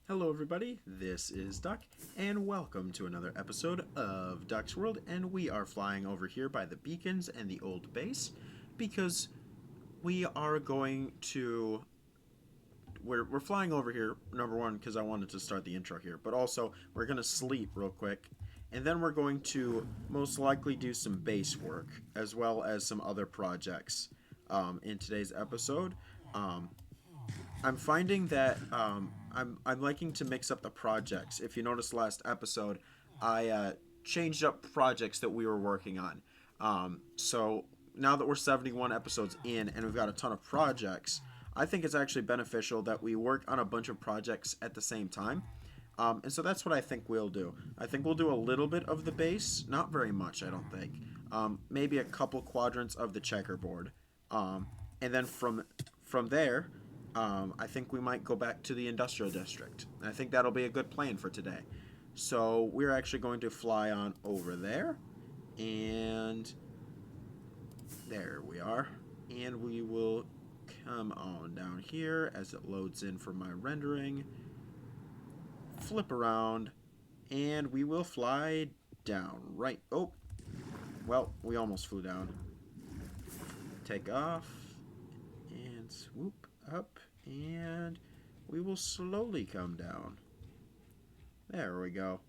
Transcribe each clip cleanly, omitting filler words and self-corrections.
Hello everybody, this is Duck, and welcome to another episode of Duck's World, and we are flying over here by the beacons and the old base, because we are going to... We're flying over here, number one, because I wanted to start the intro here, but also we're going to sleep real quick, and then we're going to most likely do some base work, as well as some other projects in today's episode. I'm finding that I'm liking to mix up the projects. If you noticed last episode, I changed up projects that we were working on. So now that we're 71 episodes in and we've got a ton of projects, I think it's actually beneficial that we work on a bunch of projects at the same time. And so that's what I think we'll do. I think we'll do a little bit of the base, not very much, I don't think. Maybe a couple quadrants of the checkerboard, and then from there, I think we might go back to the industrial district. I think that'll be a good plan for today. So we're actually going to fly on over there, and there we are. And we will come on down here as it loads in for my rendering. Flip around, and we will fly down. Right. Oh, well, we almost flew down. Take off, and swoop up, and we will slowly come down. There we go.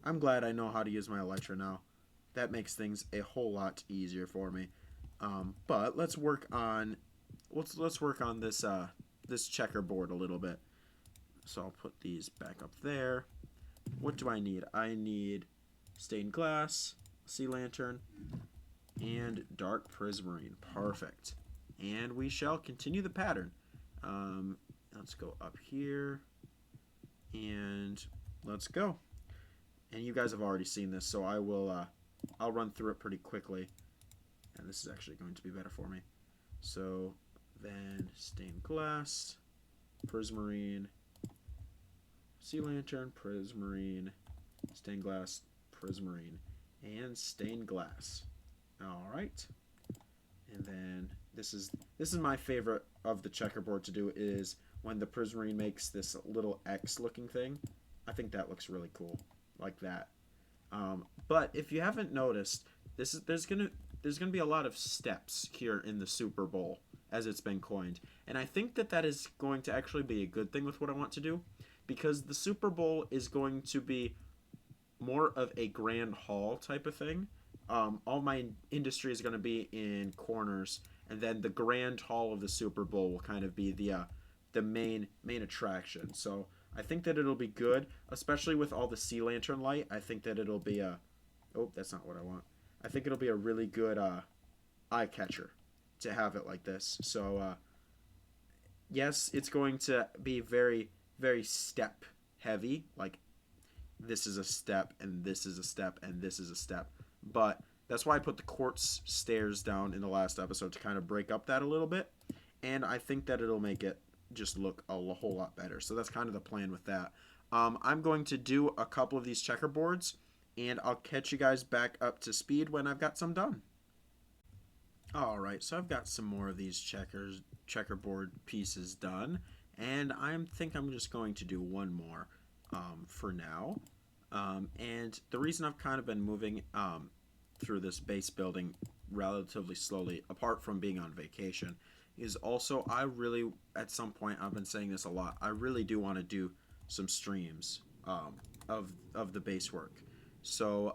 I'm glad I know how to use my Elytra now. That makes things a whole lot easier for me. But let's work on this this checkerboard a little bit. So I'll put these back up there. What do I need? I need stained glass, sea lantern, and dark prismarine. Perfect. And we shall continue the pattern. Let's go up here, and let's go. And you guys have already seen this, so I'll run through it pretty quickly. And this is actually going to be better for me. So then stained glass, prismarine, sea lantern, prismarine, stained glass, prismarine, and stained glass. All right. And then this is my favorite of the checkerboard to do, is when the prismarine makes this little X looking thing. I think that looks really cool, like that. But if you haven't noticed, there's gonna be a lot of steps here in the Super Bowl as it's been coined, and I think that is going to actually be a good thing with what I want to do, because the Super Bowl is going to be more of a grand hall type of thing. All my industry is going to be in corners, and then the grand hall of the Super Bowl will kind of be the main attraction. So I think that it'll be good, especially with all the sea lantern light. I think that it'll be oh, that's not what I want. I think it'll be a really good eye catcher to have it like this. So yes, it's going to be very, very step heavy. Like, this is a step, and this is a step, and this is a step. But that's why I put the quartz stairs down in the last episode, to kind of break up that a little bit. And I think that it'll make it just look a whole lot better. So that's kind of the plan with that. I'm going to do a couple of these checkerboards, and I'll catch you guys back up to speed when I've got some done. Alright, so I've got some more of these checkerboard pieces done, and I think I'm just going to do one more for now. And the reason I've kind of been moving through this base building relatively slowly, apart from being on vacation, is also I really, at some point, I've been saying this a lot, I really do want to do some streams of the base work. So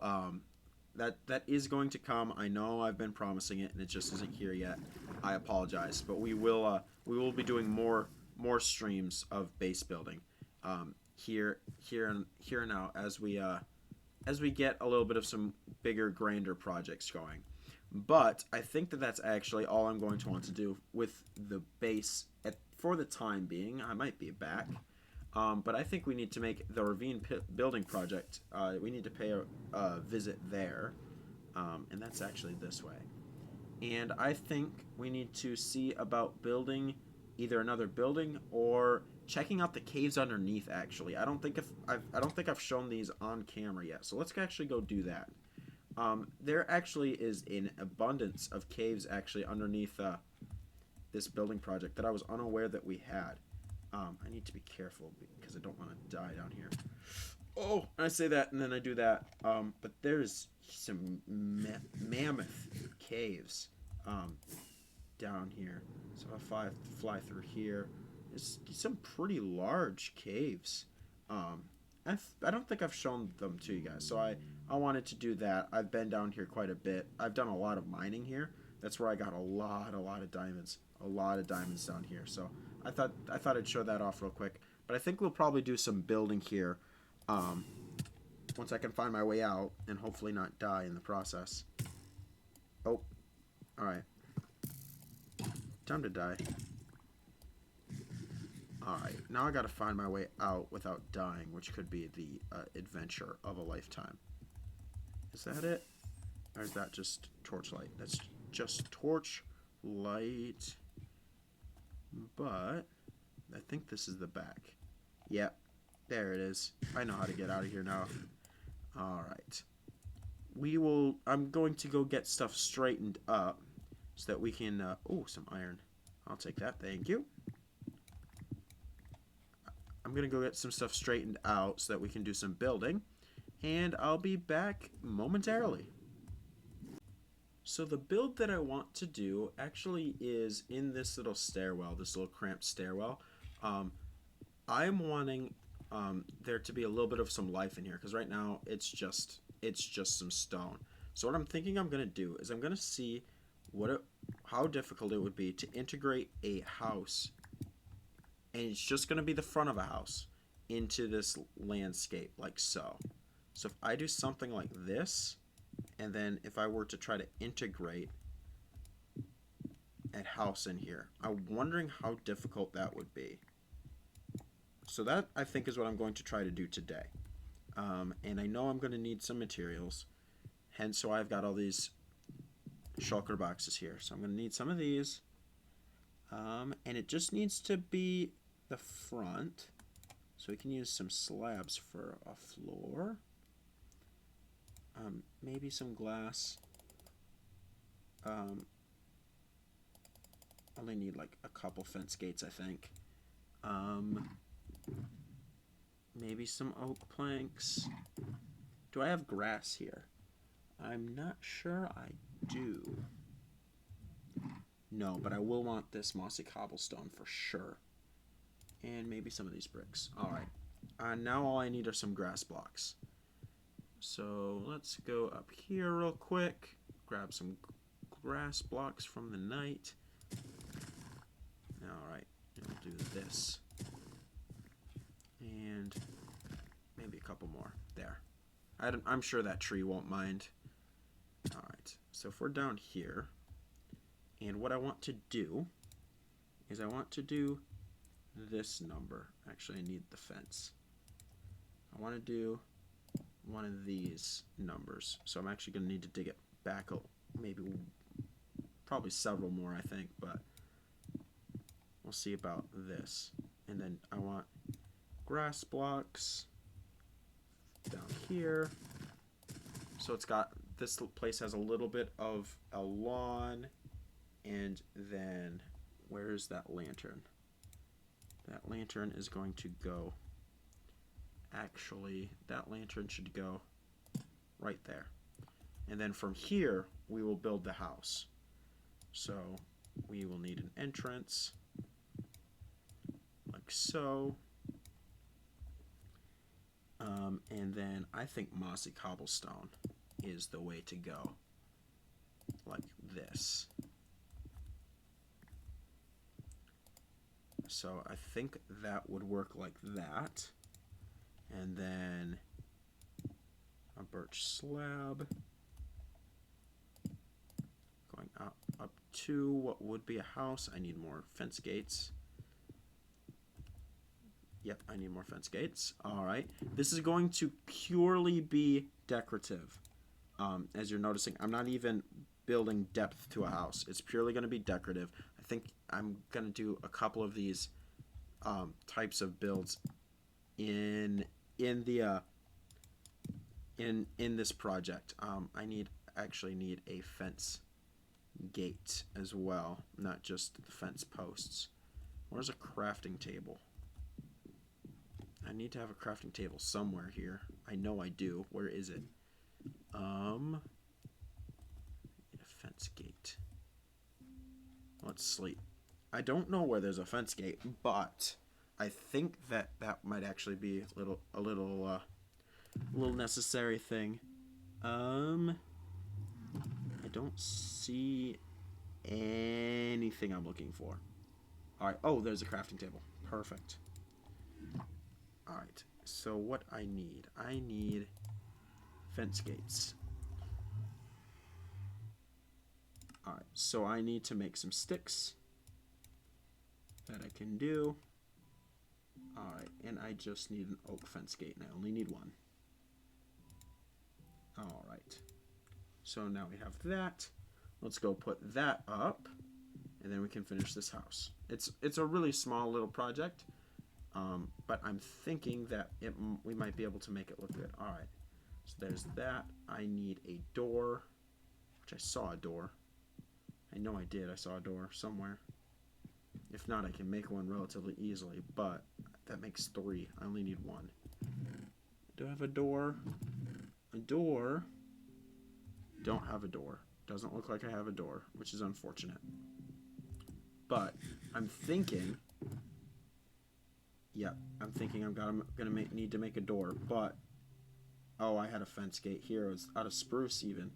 that is going to come. I know I've been promising it, and it just isn't here yet. I apologize, but we will be doing more streams of base building here now, as we get a little bit of some bigger, grander projects going. But I think that that's actually all I'm going to want to do with the base for the time being. I might be back, but I think we need to make the Ravine building project. We need to pay a visit there, and that's actually this way. And I think we need to see about building either another building or checking out the caves underneath. Actually, I don't think I've shown these on camera yet, so let's actually go do that. There actually is an abundance of caves actually underneath this building project that I was unaware that we had. I need to be careful because I don't want to die down here. Oh, I say that and then I do that. But there's some mammoth caves down here. So if I fly through here, there's some pretty large caves. I don't think I've shown them to you guys, so I wanted to do that. I've been down here quite a bit. I've done a lot of mining here. That's where I got a lot of diamonds. A lot of diamonds down here. So I thought I'd show that off real quick. But I think we'll probably do some building here once I can find my way out and hopefully not die in the process. Oh, alright. Time to die. Alright, now I gotta find my way out without dying, which could be the adventure of a lifetime. Is that it? Or is that just torchlight? That's just torchlight. But I think this is the back. Yep, there it is. I know how to get out of here now. Alright. I'm going to go get stuff straightened up so that we can, oh, some iron. I'll take that, thank you. I'm going to go get some stuff straightened out so that we can do some building. And I'll be back momentarily. So the build that I want to do actually is in this little stairwell, this little cramped stairwell. I'm wanting there to be a little bit of some life in here because right now it's just some stone. So what I'm thinking I'm going to do is I'm going to see how difficult it would be to integrate a house, and it's just going to be the front of a house, into this landscape like so. So if I do something like this, and then if I were to try to integrate a house in here, I'm wondering how difficult that would be. So that, I think, is what I'm going to try to do today. And I know I'm going to need some materials. Hence, so I've got all these shulker boxes here. So I'm going to need some of these. And it just needs to be the front. So we can use some slabs for a floor. Maybe some glass. Only need like a couple fence gates, I think. Maybe some oak planks. Do I have grass here? I'm not sure I do. No, but I will want this mossy cobblestone for sure. And maybe some of these bricks. Alright. Now all I need are some grass blocks. So let's go up here real quick. Grab some grass blocks from the night. Alright. We'll do this. And maybe a couple more. There. I'm sure that tree won't mind. Alright. So if we're down here, and what I want to do is I want to do this number. Actually, I need the fence. I want to do one of these numbers. So I'm actually going to need to dig it back maybe probably several more, I think, but we'll see about this. And then I want grass blocks down here. So it's got, this place has a little bit of a lawn, and then where's that lantern? That lantern is going to go, actually, that lantern should go right there. And then from here, we will build the house. So we will need an entrance, like so. And then I think mossy cobblestone is the way to go, like this. So I think that would work like that. And then a birch slab going up to what would be a house. I need more fence gates. Yep, I need more fence gates. All right. This is going to purely be decorative. As you're noticing, I'm not even building depth to a house. It's purely going to be decorative. I think I'm going to do a couple of these types of builds in this project. I actually need a fence gate as well, not just the fence posts. Where's a crafting table? I need to have a crafting table somewhere here. I know I do. Where is it? A fence gate. Let's sleep. I don't know where there's a fence gate, but I think that might actually be a little necessary thing. I don't see anything I'm looking for. All right. Oh, there's a crafting table. Perfect. All right. So what I need fence gates. All right. So I need to make some sticks that I can do. All right. And I just need an oak fence gate, and I only need one. All right. So now we have that. Let's go put that up, and then we can finish this house. It's a really small little project, but I'm thinking that we might be able to make it look good. All right. So there's that. I need a door, which I saw a door. I know I did. I saw a door somewhere. If not, I can make one relatively easily, but that makes 3. I only need 1. Do I have a door? A door? Don't have a door. Doesn't look like I have a door, which is unfortunate. But I'm thinking... Yeah, I'm thinking I'm gonna need to make a door, but... Oh, I had a fence gate here. It was out of spruce, even.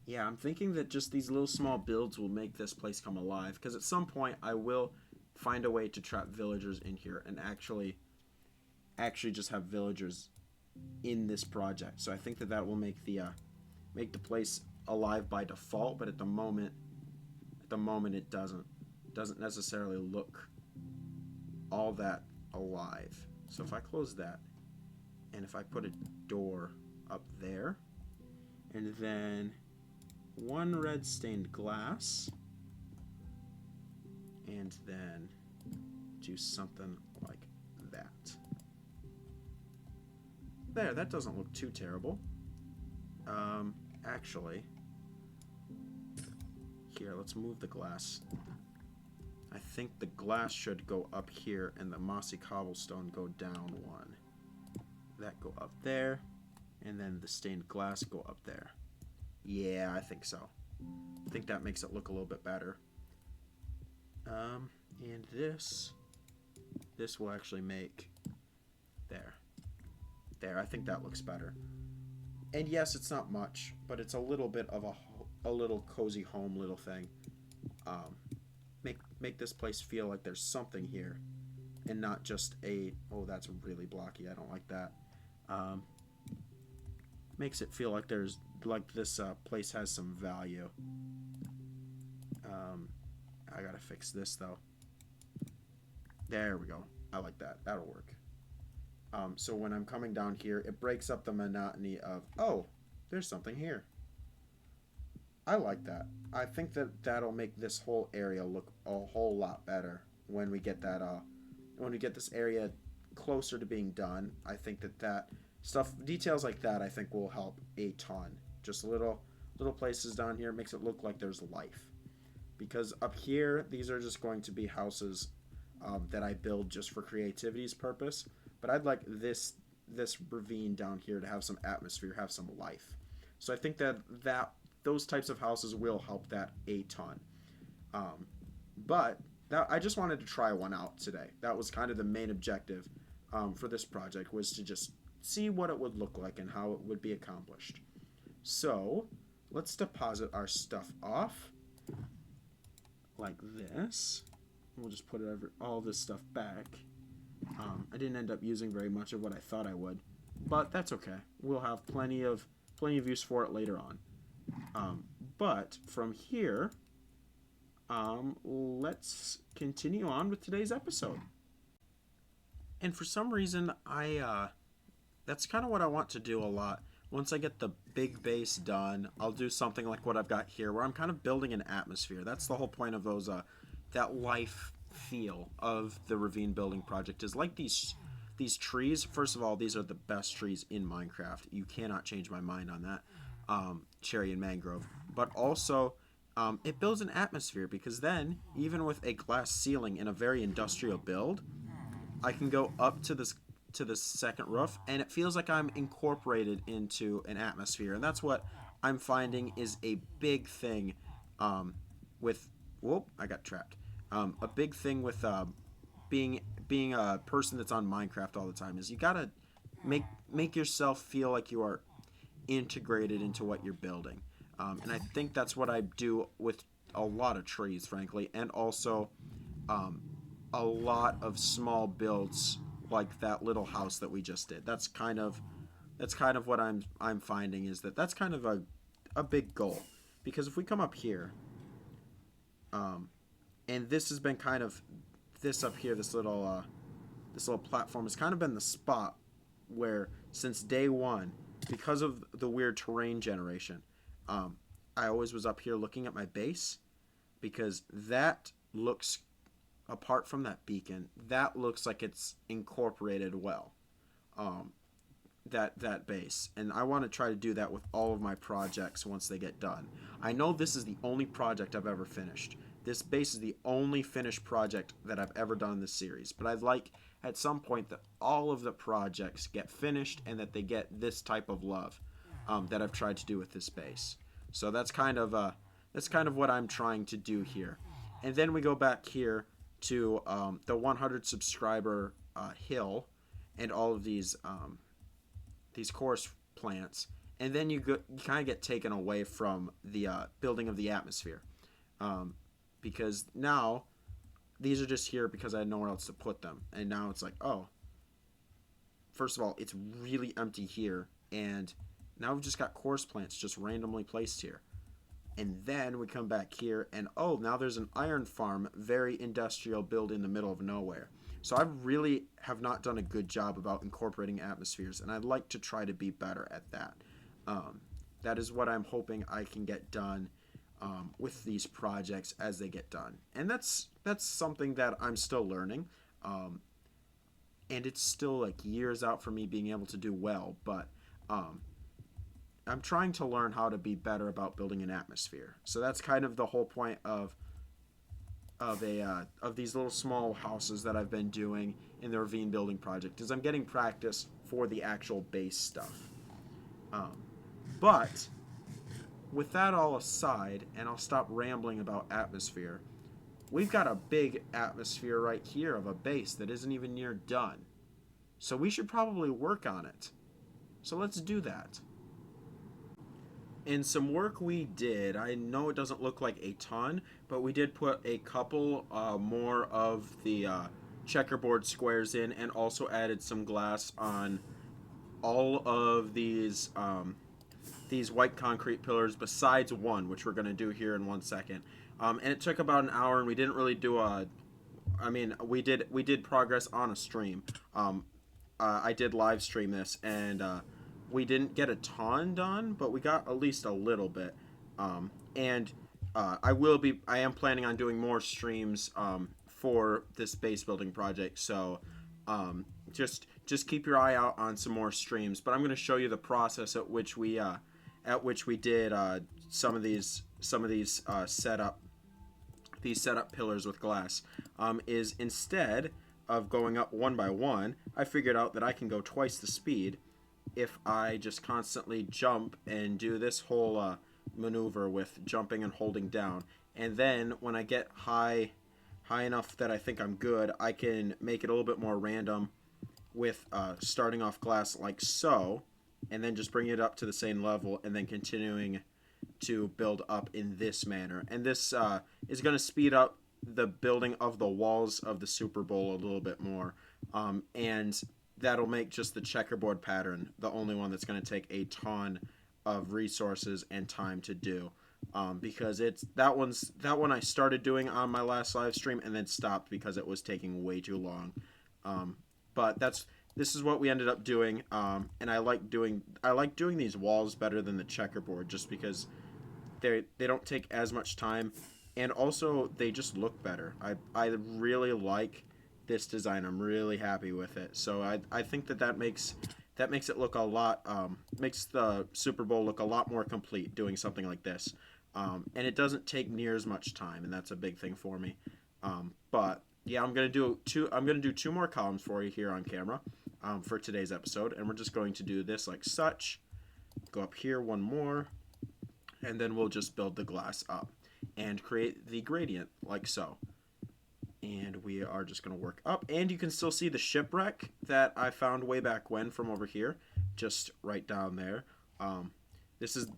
Yeah, I'm thinking that just these little small builds will make this place come alive, because at some point I will find a way to trap villagers in here and actually just have villagers in this project. So I think that will make the place alive by default, but at the moment it doesn't necessarily look all that alive. So if I close that, and if I put a door up there, and then 1 red stained glass, and then do something like that. There, that doesn't look too terrible. Actually, here, let's move the glass. I think the glass should go up here and the mossy cobblestone go down 1. That go up there, and then the stained glass go up there. Yeah, I think so. I think that makes it look a little bit better. And this will actually make there. I think that looks better. And yes, it's not much, but it's a little bit of a little cozy home little thing. Make this place feel like there's something here, and not just oh, that's really blocky. I don't like that. Makes it feel like this place has some value. I gotta fix this though. There we go. I like that. That'll work. So when I'm coming down here, it breaks up the monotony of, oh, there's something here. I like that. I think that'll make this whole area look a whole lot better when we get this area closer to being done. I think that details like that, I think will help a ton. Just little places down here makes it look like there's life. Because up here, these are just going to be houses that I build just for creativity's purpose. But I'd like this ravine down here to have some atmosphere, have some life. So I think that those types of houses will help that a ton. But I just wanted to try one out today. That was kind of the main objective for this project, was to just see what it would look like and how it would be accomplished. So let's deposit our stuff off like this. We'll just put all this stuff back. I didn't end up using very much of what I thought I would, but that's okay. We'll have plenty of use for it later on. But from here, let's continue on with today's episode. And for some reason, that's kind of what I want to do a lot. Once I get the big base done, I'll do something like what I've got here, where I'm kind of building an atmosphere. That's the whole point of those, that life feel of the Ravine building project, is like these trees. First of all, these are the best trees in Minecraft. You cannot change my mind on that. Cherry and mangrove. But also, it builds an atmosphere, because then, even with a glass ceiling in a very industrial build, I can go up to this second roof, and it feels like I'm incorporated into an atmosphere, and that's what I'm finding is a big thing um, with. Whoop! I got trapped. A big thing with being being a person that's on Minecraft all the time is you gotta make yourself feel like you are integrated into what you're building, and I think that's what I do with a lot of trees, frankly, and also um, a lot of small builds like that little house that we just did. That's kind of what I'm finding is that that's kind of a big goal because if we come up here, um, and this has been kind of this up here, this little platform has kind of been the spot where since day one, because of the weird terrain generation, um, I always was up here looking at my base because that looks apart from that beacon, that looks like it's incorporated well. Um, that base, and I want to try to do that with all of my projects once they get done. I know this is the only project I've ever finished. This base is the only finished project that I've ever done in this series, but I'd like at some point that all of the projects get finished and that they get this type of love that I've tried to do with this base. So that's kind of what I'm trying to do here. And then we go back here to the 100 subscriber hill and all of these course plants, and then you kind of get taken away from the building of the atmosphere, because now these are just here because I had nowhere else to put them, and now it's like, oh, first of all, it's really empty here, and now we've just got course plants just randomly placed here. And then we come back here, and oh, now there's an iron farm, very industrial, built in the middle of nowhere. So I really have not done a good job about incorporating atmospheres, and I'd like to try to be better at that. That is what I'm hoping I can get done with these projects as they get done. And that's something that I'm still learning, and it's still like years out for me being able to do well, but I'm trying to learn how to be better about building an atmosphere. So that's kind of the whole point of these little small houses that I've been doing in the Ravine building project is I'm getting practice for the actual base stuff. But with that all aside, and I'll stop rambling about atmosphere, we've got a big atmosphere right here of a base that isn't even near done. So we should probably work on it. So let's do that. In some work we did, I know it doesn't look like a ton, but we did put a couple more of the checkerboard squares in, and also added some glass on all of these white concrete pillars besides one, which we're going to do here in 1 second. And it took about an hour, and we didn't really do we did progress on a stream. I did live stream this, and we didn't get a ton done, but we got at least a little bit. And I am planning on doing more streams for this base building project. So just keep your eye out on some more streams. But I'm going to show you the process at which we did some of these setup pillars with glass. Is instead of going up one by one, I figured out that I can go twice the speed if I just constantly jump and do this whole maneuver with jumping and holding down. And then when I get high enough that I think I'm good, I can make it a little bit more random with starting off glass like so, and then just bring it up to the same level, and then continuing to build up in this manner. And this is going to speed up the building of the walls of the Super Bowl a little bit more, and that'll make just the checkerboard pattern the only one that's going to take a ton of resources and time to do, because it's that one I started doing on my last live stream and then stopped because it was taking way too long. But this is what we ended up doing, and I like doing these walls better than the checkerboard just because they don't take as much time, and also they just look better. I really like this design. I'm really happy with it. So I think that makes it look a lot makes the Super Bowl look a lot more complete doing something like this, and it doesn't take near as much time, and that's a big thing for me. But yeah, I'm gonna do two more columns for you here on camera, for today's episode, and we're just going to do this like such. Go up here one more, and then we'll just build the glass up and create the gradient like so. And we are just going to work up, and you can still see the shipwreck that I found way back when from over here, just right down there.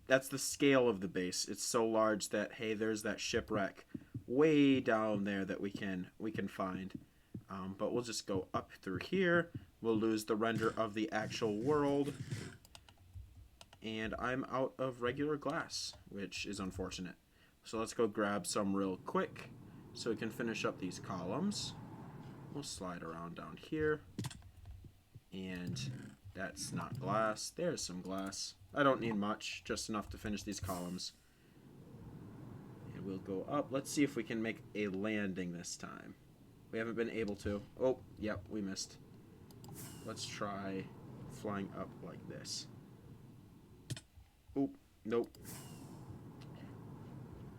That's the scale of the base. It's so large that, hey, there's that shipwreck way down there that we can find. But we'll just go up through here. We'll lose the render of the actual world, and I'm out of regular glass, which is unfortunate. So let's go grab some real quick so we can finish up these columns. We'll slide around down here, and that's not glass. There's some glass. I don't need much, just enough to finish these columns. And we'll go up. Let's see if we can make a landing this time. We haven't been able to. Oh, yep, we missed. Let's try flying up like this. Oh, nope.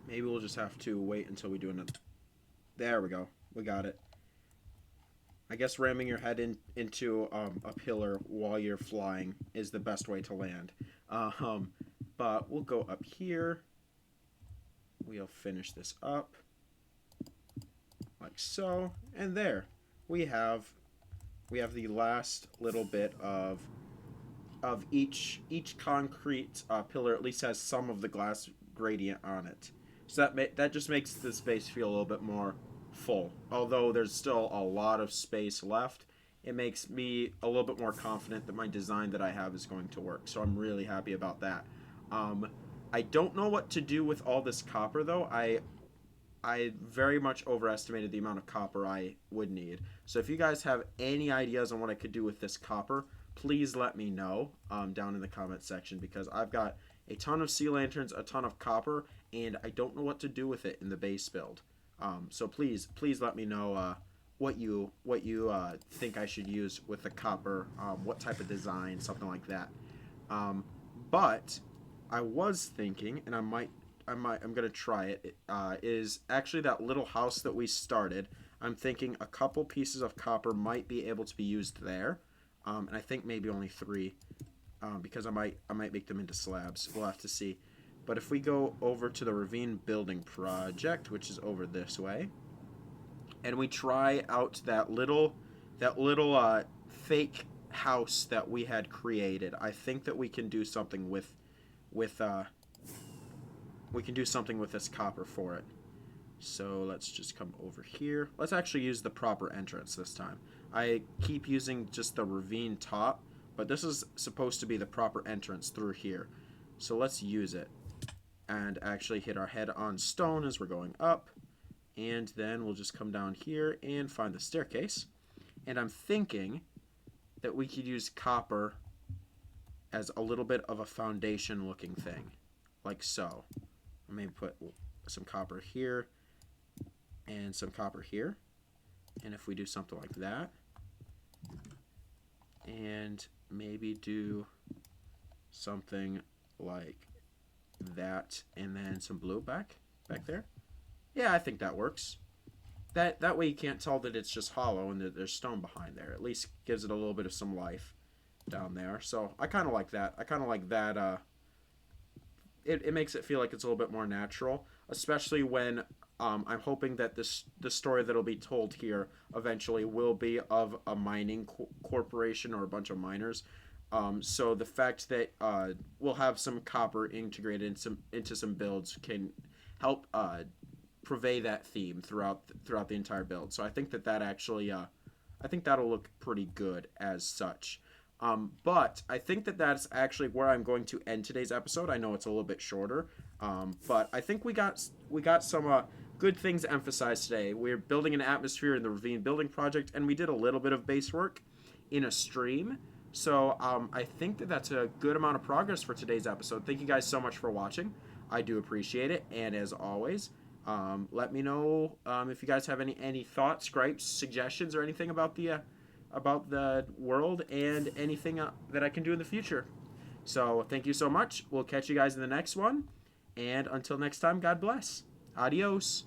Maybe we'll just have to wait until we do another. There we go. We got it. I guess ramming your head into a pillar while you're flying is the best way to land. But we'll go up here. We'll finish this up like so, and there we have the last little bit of each concrete pillar at least has some of the glass gradient on it. So that just makes the space feel a little bit more full. Although there's still a lot of space left, it makes me a little bit more confident that my design that I have is going to work. So I'm really happy about that. I don't know what to do with all this copper though. I very much overestimated the amount of copper I would need. So if you guys have any ideas on what I could do with this copper, please let me know down in the comment section, because I've got a ton of sea lanterns, a ton of copper, and I don't know what to do with it in the base build. So please let me know what you think I should use with the copper, what type of design, something like that. But I was thinking, and I'm gonna try it. Is actually that little house that we started. I'm thinking a couple pieces of copper might be able to be used there, and I think maybe only 3, because I might make them into slabs. We'll have to see. But if we go over to the Ravine building project, which is over this way, and we try out that little fake house that we had created, I think that we can do something with this copper for it. So let's just come over here. Let's actually use the proper entrance this time. I keep using just the ravine top, but this is supposed to be the proper entrance through here. So let's use it and actually hit our head on stone as we're going up. And then we'll just come down here and find the staircase. And I'm thinking that we could use copper as a little bit of a foundation looking thing, like so. Maybe put some copper here and some copper here. And if we do something like that, and maybe do something like that, and then some blue back there. Yeah, I think that works. That way you can't tell that it's just hollow and that there's stone behind there. At least gives it a little bit of some life down there. So I kind of like that. It makes it feel like it's a little bit more natural, especially when I'm hoping that the story that'll be told here eventually will be of a mining corporation or a bunch of miners. So the fact that we'll have some copper integrated into some builds can help purvey that theme throughout the entire build. So I think that actually I think that'll look pretty good as such. But I think that's actually where I'm going to end today's episode. I know it's a little bit shorter, but I think we got some good things emphasized today. We're building an atmosphere in the Ravine building project, and we did a little bit of base work in a stream. So I think that's a good amount of progress for today's episode. Thank you guys so much for watching. I do appreciate it, and as always, let me know if you guys have any thoughts, gripes, suggestions, or anything about the world and anything that I can do in the future. So thank you so much. We'll catch you guys in the next one. And until next time, God bless. Adios.